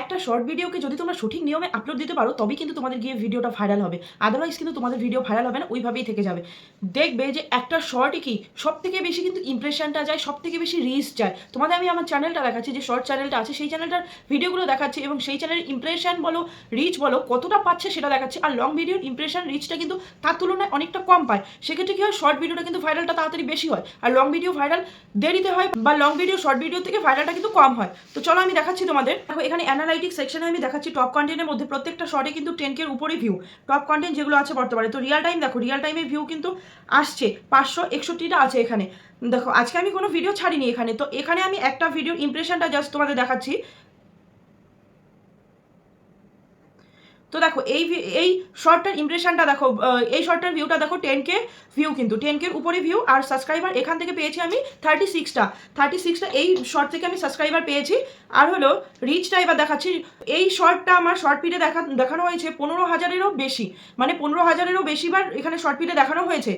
একটা শর্ট ভিডিওকে যদি তোমরা সঠিক নিয়মে আপলোড দিতে পারো তবেই কিন্তু তোমাদের গিয়ে ভিডিওটা ভাইরাল হবে, আদারওয়াইজ কিন্তু তোমাদের ভিডিও ভাইরাল হবে না, ওইভাবেই থেকে যাবে। দেখবে যে একটা শর্টে কি সব থেকে বেশি কিন্তু ইমপ্রেশনটা যায়, সব থেকে বেশি রিচ যায়। তোমাদের আমি আমার চ্যানেলটা দেখাচ্ছি, যে শর্ট চ্যানেলটা আছে সেই চ্যানেলটার ভিডিওগুলো দেখাচ্ছি এবং সেই চ্যানেলের ইমপ্রেশন বলো রিচ বলো কতটা পাচ্ছে সেটা দেখাচ্ছি। আর লং ভিডিওর ইমপ্রেশন রিচটা কিন্তু তার তুলনায় অনেকটা কম পায়। সেক্ষেত্রে কি হয়, শর্ট ভিডিওটা কিন্তু ভাইরালটা তাড়াতাড়ি বেশি হয়, আর লং ভিডিও ভাইরাল দেরিতে হয়, বা লং ভিডিও শর্ট ভিডিও থেকে ভাইরালটা কিন্তু কম হয়। তো চলো আমি দেখাচ্ছি তোমাদের। দেখো এখানে অ্যানালাইটিক্স সেকশনে আমি দেখাচ্ছি টপ কন্টেন্টের মধ্যে প্রত্যেকটা শর্টে কিন্তু 10K এর উপরে ভিউ, টপ কন্টেন্ট যেগুলো আছে বর্তমানে। তো রিয়াল টাইম দেখো, রিয়াল টাইমে ভিউ কিন্তু আসছে 561টা আছে এখানে। দেখো আজকে আমি কোনো ভিডিও ছাড়িনি এখানে, তো এখানে আমি একটা ভিডিওর ইমপ্রেশনটা জাস্ট তোমাদের দেখাচ্ছি। তো দেখো এই শর্টটার ইমপ্রেশনটা দেখো, এই শর্টটার ভিউটা দেখো 10K ভিউ, কিন্তু 10K এর উপরে ভিউ। আর সাবস্ক্রাইবার এখান থেকে পেয়েছি আমি 36টা এই শর্ট থেকে আমি সাবস্ক্রাইবার পেয়েছি। আর হলো রিচটা এবার দেখাচ্ছি। এই শর্টটা আমার শর্ট পিডে দেখানো হয়েছে 15,000-এরও বেশি, মানে 15,000-এরও বেশিবার এখানে শর্ট পিডে দেখানো হয়েছে।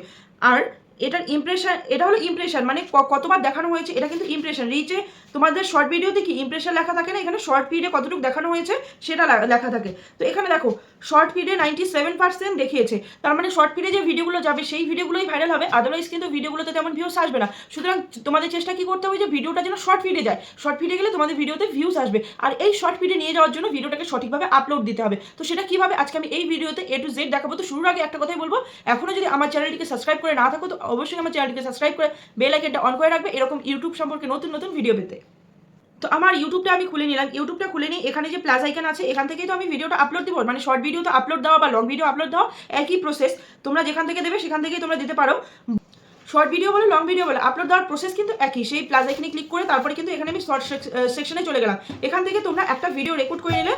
আর এটার ইমপ্রেশন, এটা হলো ইমপ্রেশন, মানে কতবার দেখানো হয়েছে এটা কিন্তু ইমপ্রেশন। রিচে তোমাদের শর্ট ভিডিওতে কি ইমপ্রেশন লেখা থাকে না, এখানে শর্ট পিডে কতটুকু দেখানো হয়েছে সেটা লেখা থাকে। তো এখানে দেখো শর্ট পিডে 97% দেখিয়েছে, তার মানে শর্ট পিডে যে ভিডিওগুলো যাবে সেই ভিডিওগুলোই ভাইরাল হবে, আদারওয়াইজ কিন্তু ভিডিওগুলোতে তেমন ভিউস আসবে না। সুতরাং তোমাদের চেষ্টা কি করতে হবে, যে ভিডিওটা যেন শর্ট পিডে যায়, শর্ট পিডে গেলে তোমাদের ভিডিওতে ভিউস আসবে। আর এই শর্ট পিডে নিয়ে যাওয়ার জন্য ভিডিওটাকে সঠিকভাবে আপলোড দিতে হবে। তো সেটা কিভাবে আজকে আমি এই ভিডিওতে A to Z দেখাবো। তো শুরুর আগে একটা কথাই বলবো, এখনো যদি আমার চ্যানেলটিকে সাবস্ক্রাইব করে না থাকো তো অবশ্যই আমার চ্যানেলটিকে সাবস্ক্রাইব করে বেল আইকনটা অন করে রাখবে এরকম ইউটিউব সম্পর্কে নতুন নতুন ভিডিও পেতে। তো আমার ইউটিউবটা আমি খুলে নিলাম, ইউটিউবটা খুলে নিয়ে এখানে যে প্লাস আইকন আছে এখান থেকেই তো আমি ভিডিওটা আপলোড দিব, মানে শর্ট ভিডিও তো আপলোড দেওয়া বা লং ভিডিও আপলোড দেওয়া একই প্রসেস। তোমরা যেখান থেকে দেবে সেখান থেকেই তোমরা দিতে পারো। শর্ট ভিডিও বলো লং ভিডিও বলো আপলোড দেওয়ার প্রসেস কিন্তু একই। সেই প্লাস আইকনে ক্লিক করে তারপরে কিন্তু এখানে আমি শর্ট সেকশনে চলে গেলাম। এখান থেকে তোমরা একটা ভিডিও রেকর্ড করে নিলে,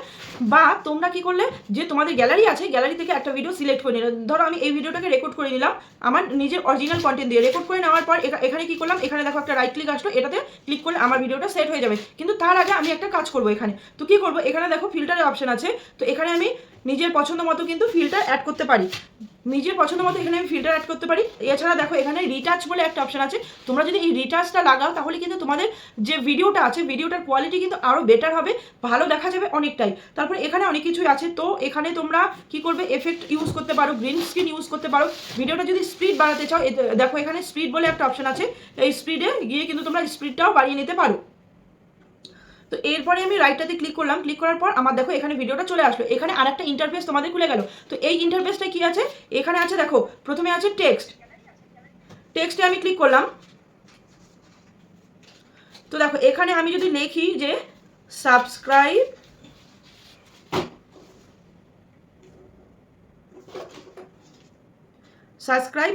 বা তোমরা কি করলে, যে তোমাদের গ্যালারি আছে গ্যালারি থেকে একটা ভিডিও সিলেক্ট করে নিলে। ধরো আমি এই ভিডিওটাকে রেকর্ড করে নিলাম আমার নিজের অরিজিনাল কন্টেন্ট দিয়ে। রেকর্ড করে নেওয়ার পর এখানে কি করলাম, এখানে দেখো একটা রাইট ক্লিক আসলো, এটাতে ক্লিক করলে আমার ভিডিওটা সেট হয়ে যাবে। কিন্তু তার আগে আমি একটা কাজ করবো এখানে। তো কি করবো, এখানে দেখো ফিল্টারের অপশন আছে। তো এখানে আমি নিজের পছন্দ মতো কিন্তু ফিল্টার অ্যাড করতে পারি, নিজের পছন্দ মতো এখানে আমি ফিল্টার অ্যাড করতে পারি। এছাড়া দেখো এখানে রিটাচ বলে একটা অপশন আছে, তোমরা যদি এই রিটাচটা লাগাও তাহলে কিন্তু তোমাদের যে ভিডিওটা আছে ভিডিওটার কোয়ালিটি কিন্তু আরও বেটার হবে, ভালো দেখা যাবে অনেকটাই। তারপরে এখানে অনেক কিছুই আছে। তো এখানে তোমরা কি করবে, এফেক্ট ইউজ করতে পারো, গ্রিন স্ক্রিন ইউজ করতে পারো। ভিডিওটা যদি স্পিড বাড়াতে চাও দেখো এখানে স্পিড বলে একটা অপশন আছে, এই স্পিডে গিয়ে কিন্তু তোমরা স্পিডটাও বাড়িয়ে নিতে পারো। তো এরপরে আমি রাইটটাতে ক্লিক করলাম, ক্লিক করার পর আমার দেখো এখানে ভিডিওটা চলে আসলো। এখানে আরেকটা ইন্টারফেস তোমাদের খুলে গেল। তো এই ইন্টারফেসটা কি আছে, এখানে আছে দেখো প্রথমে আছে টেক্সটে আমি ক্লিক করলাম। তো দেখো এখানে আমি যদি লিখি যে সাবস্ক্রাইব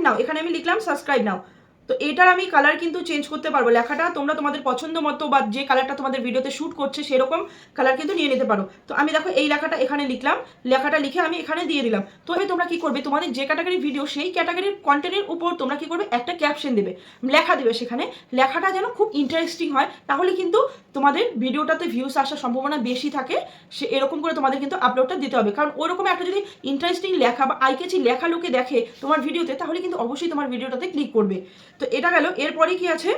নাও, এখানে আমি লিখলাম সাবস্ক্রাইব নাও। তো এটার আমি কালার কিন্তু চেঞ্জ করতে পারবো, লেখাটা তোমরা তোমাদের পছন্দ মতো বা যে কালারটা তোমাদের ভিডিওতে শ্যুট করছে সেরকম কালার কিন্তু নিয়ে নিতে পারো। তো আমি দেখো এই লেখাটা এখানে লিখলাম, লেখাটা লিখে আমি এখানে দিয়ে দিলাম। তো এবার তোমরা কি করবে, তোমাদের যে ক্যাটাগরির ভিডিও সেই ক্যাটাগরির কন্টেন্টের উপর তোমরা কি করবে, একটা ক্যাপশন দেবে, লেখা দেবে। সেখানে লেখাটা যেন খুব ইন্টারেস্টিং হয়, তাহলে কিন্তু তোমাদের ভিডিওটাতে ভিউস আসার সম্ভাবনা বেশি থাকে। সে এরকম করে তোমাদের কিন্তু আপলোডটা দিতে হবে, কারণ ওরকম একটা যদি ইন্টারেস্টিং লেখা বা আইকেচি লেখা লোকে দেখে তোমার ভিডিওতে, তাহলে কিন্তু অবশ্যই তোমার ভিডিওটাতে ক্লিক করবে। তো এটা গেল। এরপরে কি আছে,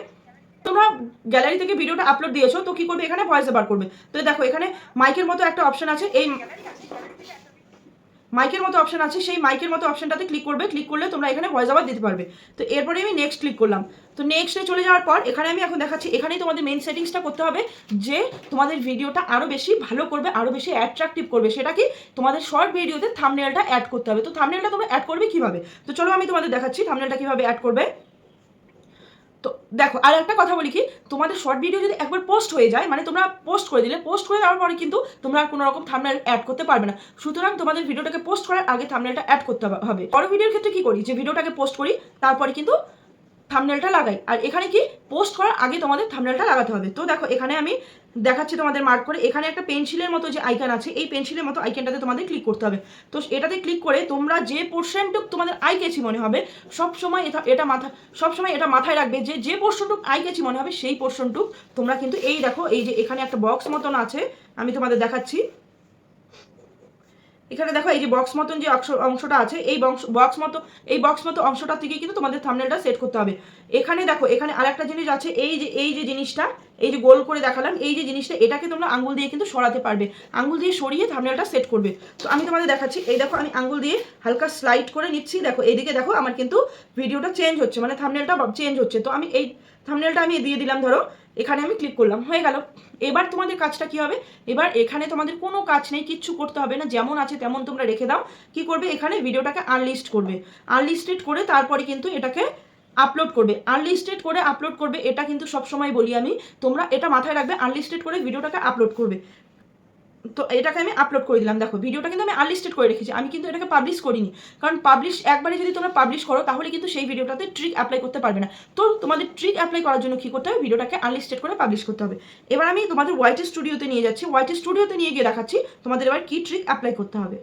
তোমরা গ্যালারি থেকে ভিডিওটা আপলোড দিয়েছো, তো কি করবে, এখানে ভয়েস ওভার করবে। তো দেখো এখানে মাইকের মতো একটা অপশন আছে, এই মাইকের মতো অপশন আছে, সেই মাইকের মতো অপশনটাতে ক্লিক করবে। ক্লিক করলে তোমরা এখানে ভয়েস ওভার দিতে পারবে। তো এরপরে আমি নেক্সট ক্লিক করলাম। তো নেক্সটে চলে যাওয়ার পর এখানে আমি এখন দেখাচ্ছি, এখানেই তোমাদের মেন সেটিংসটা করতে হবে, যে তোমাদের ভিডিওটা আরও বেশি ভালো করবে, আরও বেশি অ্যাট্রাকটিভ করবে। সেটা কি, তোমাদের শর্ট ভিডিওতে থাম্বনেলটা অ্যাড করতে হবে। তো থাম্বনেলটা তোমরা অ্যাড করবে কিভাবে, তো চলো আমি তোমাদের দেখাচ্ছি থাম্বনেলটা কিভাবে অ্যাড করবে। তো দেখো আর একটা কথা বলি কি, তোমাদের শর্ট ভিডিও যদি একবার পোস্ট হয়ে যায়, মানে তোমরা পোস্ট করে দিলে, পোস্ট করে দেওয়ার পরে কিন্তু তোমরা কোনো রকম থাম্বনেল অ্যাড করতে পারবে না। সুতরাং তোমাদের ভিডিওটাকে পোস্ট করার আগে থাম্বনেলটা অ্যাড করতে হবে। বড় ভিডিওর ক্ষেত্রে কি করি, যে ভিডিওটাকে পোস্ট করি তারপরে কিন্তু থাম্বনেলটা লাগাই, আর এখানে কি পোস্ট করার আগে তোমাদের থাম্বনেলটা লাগাতে হবে। তো দেখো এখানে আমি দেখাচ্ছি তোমাদের মার্ক করে, এখানে একটা পেন্সিলের মতো যে আইকন আছে, এই পেন্সিলের মতো আইকনটাতে তোমাদের ক্লিক করতে হবে। তো এটাতে ক্লিক করে তোমরা যে পোর্শনটুক তোমাদের আই কেছি মনে হবে, সবসময় এটা মাথায় রাখবে, যে যে পোর্শনটুক আই কেছি মনে হবে সেই পোর্শনটুক তোমরা কিন্তু এই দেখো, এই যে এখানে একটা বক্স মতন আছে, আমি তোমাদের দেখাচ্ছি। এখানে দেখো এই যে বক্স মতন যে অংশটা আছে, এই বক্স মতো অংশটা থেকে কিন্তু তোমাদের থাম্বনেলটা সেট করতে হবে। এখানে দেখো এখানে আরেকটা জিনিস আছে, এই যে জিনিসটা, এই যে গোল করে দেখালাম এই যে জিনিসটা, এটাকে তোমরা আঙ্গুল দিয়ে কিন্তু সরাতে পারবে, আঙ্গুল দিয়ে সরিয়ে থাম্বনেলটা সেট করবে। তো আমি তোমাদের দেখাচ্ছি, এই দেখো আমি আঙ্গুল দিয়ে হালকা স্লাইড করে নিচ্ছি, দেখো এইদিকে দেখো আমার কিন্তু ভিডিওটা চেঞ্জ হচ্ছে, মানে থাম্বনেলটা চেঞ্জ হচ্ছে। তো আমি এই থাম্বনেলটা আমি দিয়ে দিলাম, ধরো এখানে আমি ক্লিক করলাম, হয়ে গেল। এবার তোমাদের কাজটা কি হবে, এবার এখানে তোমাদের কোনো কাজ নেই, কিচ্ছু করতে হবে না, যেমন আছে তেমন তোমরা রেখে দাও। কি করবে, এখানে ভিডিওটাকে আনলিস্ট করবে, আনলিস্টেড করে তারপরে কিন্তু এটাকে আপলোড করবে, আনলিস্টেড করে আপলোড করবে। এটা কিন্তু সবসময় বলি আমি, তোমরা এটা মাথায় রাখবে, আনলিস্টেড করে ভিডিওটাকে আপলোড করবে। তো এটাকে আমি আপলোড করে দিলাম, দেখো ভিডিওটা কিন্তু আমি আনলিস্টেড করে রেখেছি, আমি কিন্তু এটাকে পাবলিশ করিনি, কারণ পাবলিশ একবারে যদি তোমরা পাবলিশ করো তাহলে কিন্তু সেই ভিডিওটাতে ট্রিক অ্যাপ্লাই করতে পারবে না। তো তোমাদের ট্রিক অ্যাপ্লাই করার জন্য কী করতে হবে, ভিডিওটাকে আনলিস্টেড করে পাবলিশ করতে হবে। এবার আমি তোমাদের ওয়াইটি স্টুডিওতে নিয়ে যাচ্ছি, ওয়াইটি স্টুডিওতে নিয়ে গিয়ে দেখাচ্ছি তোমাদের এবার কী ট্রিক অ্যাপ্লাই করতে হবে।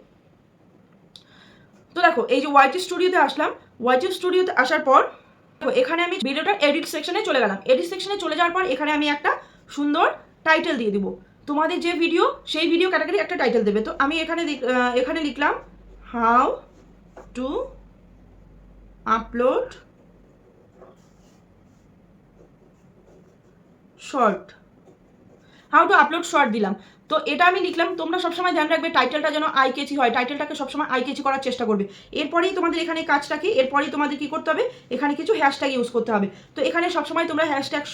তো দেখো এই যে ওয়াইটি স্টুডিওতে আসলাম, ওয়াইটি স্টুডিওতে আসার পর এখানে আমি ভিডিওটার এডিট সেকশনে চলে গেলাম, এডিট সেকশনে চলে যাওয়ার পর এখানে আমি একটা সুন্দর টাইটেল দিয়ে দিব, তোমাদের যে ভিডিও সেই ভিডিও ক্যাটাগরি একটা টাইটেল দেবে। তো আমি এখানে লিখলাম how to upload short, how to upload short দিলাম। তো এটা আমি লিখলাম, তোমরা সবসময় ধ্যান রাখবে টাইটেলটা যেন আই কেচি হয়, টাইটেলটাকে সবসময় আই কেচি করার চেষ্টা করবে। এরপরেই তোমাদের এখানে কাজটা কি, এরপরেই তোমাদের কি করতে হবে, এখানে কিছু হ্যাশট্যাগ ইউজ করতে হবে। তো এখানে সবসময় তোমরা হ্যাশট্যাগ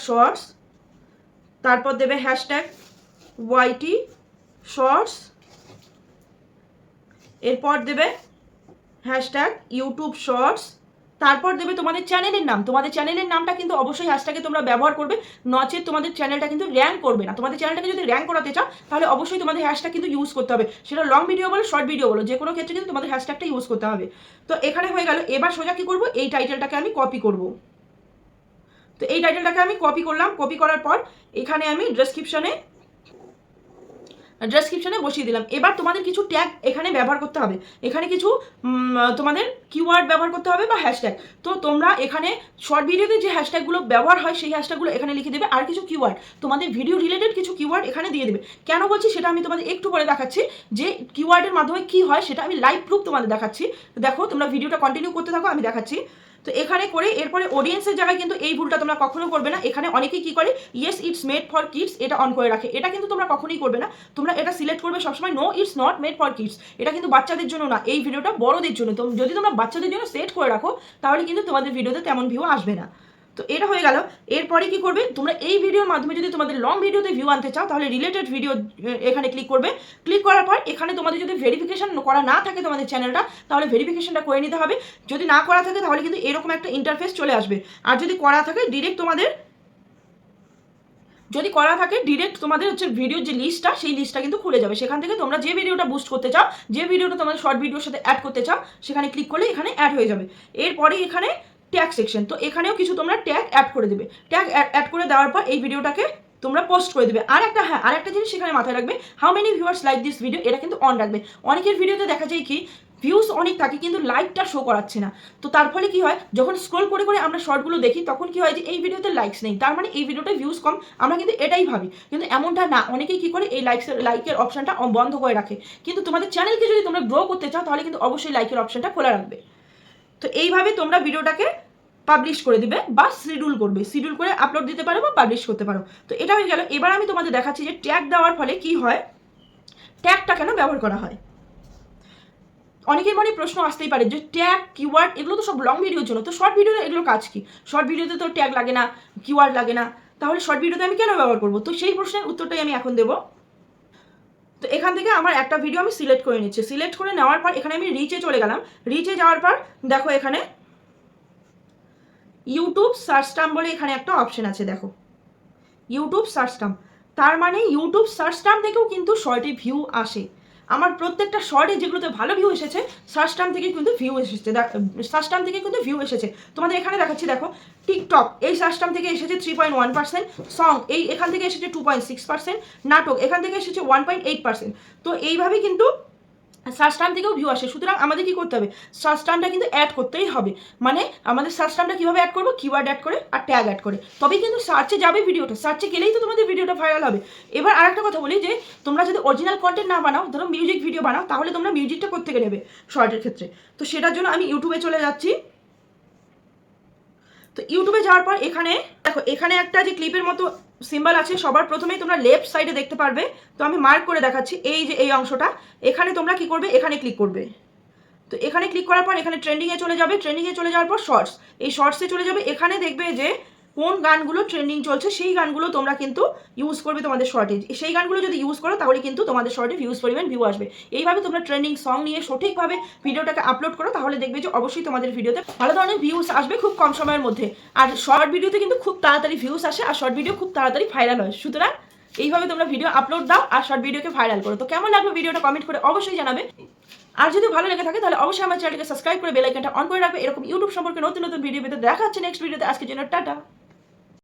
শর্টস, তারপর দেবে হ্যাশট্যাগ ওয়াইটি শর্টস, এরপর দেবে হ্যাশট্যাগ ইউটিউব শর্টস, তারপর দেবে তোমাদের চ্যানেলের নাম। তোমাদের চ্যানেলের নামটা কিন্তু অবশ্যই হ্যাশট্যাগে তোমরা ব্যবহার করবে, নচেত তোমাদের চ্যানেলটা কিন্তু র্যাঙ্ক করবে না। তোমাদের চ্যানেলটাকে যদি র্যাঙ্ক করাতে চাও তাহলে অবশ্যই তোমাদের হ্যাশট্যাগ কিন্তু ইউজ করতে হবে, সেটা লং ভিডিও বলো শর্ট ভিডিও বলো, যে কোনো ক্ষেত্রে কিন্তু তোমাদের হ্যাশট্যাগটা ইউজ করতে হবে। তো এখানে হয়ে গেল, এবার সোজা কি করবো, এই টাইটেলটাকে আমি কপি করব। তো এই টাইটেলটাকে আমি কপি করলাম, কপি করার পর এখানে আমি ডেসক্রিপশনে বসিয়ে দিলাম। এবার তোমাদের কিছু ট্যাগ এখানে ব্যবহার করতে হবে, এখানে কিছু তোমাদের কিওয়ার্ড ব্যবহার করতে হবে বা হ্যাশট্যাগ। তো তোমরা এখানে শর্ট ভিডিওতে যে হ্যাশট্যাগুলো ব্যবহার হয় সেই হ্যাশট্যাগুলো এখানে লিখে দেবে, আর কিছু কিওয়ার্ড তোমাদের ভিডিও রিলেটেড কিছু কিওয়ার্ড এখানে দিয়ে দেবে। কেন বলছি সেটা আমি তোমাদের একটু পরে দেখাচ্ছি, যে কিওয়ার্ডের মাধ্যমে কি হয় সেটা আমি লাইভ প্রুফ তোমাদের দেখাচ্ছি। দেখো তোমরা ভিডিওটা কন্টিনিউ করতে থাকো, আমি দেখাচ্ছি। তো এখানে করে এরপরে অডিয়েন্সের জায়গায় কিন্তু এই ভুলটা তোমরা কখনো করবে না। এখানে অনেকেই কি করে, yes it's made for kids এটা অন করে রাখে, এটা কিন্তু তোমরা কখনোই করবে না। তোমরা এটা সিলেক্ট করবে সবসময়, no it's not made for kids, এটা কিন্তু বাচ্চাদের জন্য না, এই ভিডিওটা বড়দের জন্য। তো যদি তোমরা বাচ্চাদের জন্য সেট করে রাখো তাহলে কিন্তু তোমাদের ভিডিওতে তেমন ভিউ আসবে না। তো এটা হয়ে গেল। এরপরে কি করবে, তোমরা এই ভিডিওর মাধ্যমে যদি তোমাদের লং ভিডিওতে ভিউ আনতে চাও তাহলে রিলেটেড ভিডিও এখানে ক্লিক করবে। ক্লিক করার পর এখানে তোমাদের যদি ভেরিফিকেশন করা না থাকে তোমাদের চ্যানেলটা, তাহলে ভেরিফিকেশনটা করে নিতে হবে। যদি না করা থাকে তাহলে কিন্তু এরকম একটা ইন্টারফেস চলে আসবে, আর যদি করা থাকে ডিরেক্ট তোমাদের হচ্ছে ভিডিওর যে লিস্টটা সেই লিস্টটা কিন্তু খুলে যাবে। সেখান থেকে তোমরা যে ভিডিওটা বুস্ট করতে চাও, যে ভিডিওটা তোমাদের শর্ট ভিডিওর সাথে অ্যাড করতে চাও, সেখানে ক্লিক করলে এখানে অ্যাড হয়ে যাবে। এরপরে এখানে ট্যাগ সেকশন, তো এখানেও কিছু তোমরা ট্যাগ অ্যাড করে দেবে। ট্যাগ অ্যাড করে দেওয়ার পর এই ভিডিওটাকে তোমরা পোস্ট করে দেবে। আর একটা জিনিস সেখানে মাথায় রাখবে, how many viewers like this video, এটা কিন্তু অন রাখবে। অনেকের ভিডিওতে দেখা যায় কি ভিউজ অনেক থাকে কিন্তু লাইকটা শো করাচ্ছে না। তো তার ফলে কি হয়, যখন স্ক্রল করে করে আমরা শর্টগুলো দেখি তখন কি হয় যে এই ভিডিওতে লাইকস নেই, তার মানে এই ভিডিওটায় ভিউজ কম, আমরা কিন্তু এটাই ভাবি। কিন্তু এমনটা না, অনেকেই কি করে এই লাইকের অপশনটা বন্ধ করে রাখে। কিন্তু তোমাদের চ্যানেলকে যদি তোমরা গ্রো করতে চাও তাহলে কিন্তু অবশ্যই লাইকের অপশনটা খোলা রাখবে। তো এইভাবে তোমরা ভিডিওটাকে পাবলিশ করে দিবে বা শিডিউল করে আপলোড দিতে পারো বা পাবলিশ করতে পারো। তো এটা হয়ে গেল। এবার আমি তোমাদের দেখাচ্ছি যে ট্যাগ দেওয়ার ফলে কি হয়, ট্যাগটা কেন ব্যবহার করা হয়। অনেকের মনে প্রশ্ন আসতেই পারে যে ট্যাগ কিওয়ার্ড এগুলো তো সব লং ভিডিওর জন্য, তো শর্ট ভিডিওতে এগুলো কাজ কি, শর্ট ভিডিওতে তো ট্যাগ লাগে না, কিওয়ার্ড লাগে না, তাহলে শর্ট ভিডিওতে আমি কেন ব্যবহার করবো। তো সেই প্রশ্নের উত্তরটাই আমি এখন দেবো। তো এখান থেকে আমার একটা ভিডিও আমি সিলেক্ট করে নিচ্ছি, সিলেক্ট করে নেওয়ার পর এখানে আমি রিচে চলে গেলাম। রিচে যাওয়ার পর দেখো এখানে ইউটিউব সার্চ টার্ম বলে এখানে একটা অপশন আছে, দেখো ইউটিউব সার্চ টার্ম। তার মানে ইউটিউব সার্চ টার্ম থেকেও কিন্তু শর্টে ভিউ আসে। আমার প্রত্যেকটা শর্টে যেগুলোতে ভালো ভিউ এসেছে সার্চ টার্ম থেকে কিন্তু ভিউ এসেছে। তোমাদের এখানে দেখাচ্ছি, দেখো টিকটক এই সার্চ টার্ম থেকে এসেছে 3.1%, সং এখান থেকে এসেছে 2.6%, নাটক এখান থেকে এসেছে 1.8%। তো এইভাবেই কিন্তু সার্চ টার্ম থেকেও ভিউ আসে। সুতরাং আমাদের কি করতে হবে, সার্চ টার্মটা কিন্তু অ্যাড করতেই হবে। মানে আমাদের সার্চ টার্মটা কীভাবে অ্যাড করবো, কিওয়ার্ড অ্যাড করে আর ট্যাগ অ্যাড করে, তবেই কিন্তু সার্চে যাবে ভিডিওটা, সার্চে গেলেই তো তোমাদের ভিডিওটা ভাইরাল হবে। এবার আরেকটা কথা বলি, যে তোমরা যদি অরিজিনাল কন্টেন্ট না বানাও, ধরো মিউজিক ভিডিও বানাও, তাহলে তোমরা মিউজিকটা কোত্থেকে নেবে শর্টের ক্ষেত্রে। তো সেটার জন্য আমি ইউটিউবে চলে যাচ্ছি। তো ইউটিউবে যাওয়ার পর এখানে দেখো, এখানে একটা যে ক্লিপের মতো সিম্বল আছে, সবার প্রথমেই তোমরা লেফট সাইডে দেখতে পারবে। তো আমি মার্ক করে দেখাচ্ছি, এই যে এই অংশটা, এখানে তোমরা কি করবে, এখানে ক্লিক করবে। তো এখানে ক্লিক করার পর এখানে ট্রেন্ডিংয়ে চলে যাবে, ট্রেন্ডিংয়ে চলে যাওয়ার পর শর্টস, এই শর্টসে চলে যাবে। এখানে দেখবে যে কোন গানগুলো ট্রেন্ডিং চলছে সেই গানগুলো তোমরা কিন্তু ইউজ করবে তোমাদের শর্টে। সেই গানগুলো যদি ইউজ করো তাহলে কিন্তু তোমাদের শর্টে ভিউ আসবে। এইভাবে তোমরা ট্রেন্ডিং সং নিয়ে সঠিকভাবে ভিডিওটাকে আপলোড করো, তাহলে দেখবে যে অবশ্যই তোমাদের ভিডিওতে ভালো ধরনের ভিউজ আসবে খুব কম সময়ের মধ্যে। আর শর্ট ভিডিওতে কিন্তু খুব তাড়াতাড়ি ভিউজ আসে, আর শর্ট ভিডিও খুব তাড়াতাড়ি ভাইরাল হয়। সুতরাং এইভাবে তোমরা ভিডিও আপলোড দাও আর শর্ট ভিডিওকে ভাইরাল করো। তো কেমন লাগলো ভিডিওটা কমেন্ট করে অবশ্যই জানাবে। আর যদি ভালো লেগে থাকে তাহলে অবশ্যই আমার চ্যানেলকে সাবস্ক্রাইব করে বেল আইকনটা অন করে রাখবে। এরকম ইউটিউব সম্পর্কে নতুন নতুন ভিডিও পেতে দেখা হচ্ছে নেক্সট ভিডিওতে। আজকের জন্য টাটা।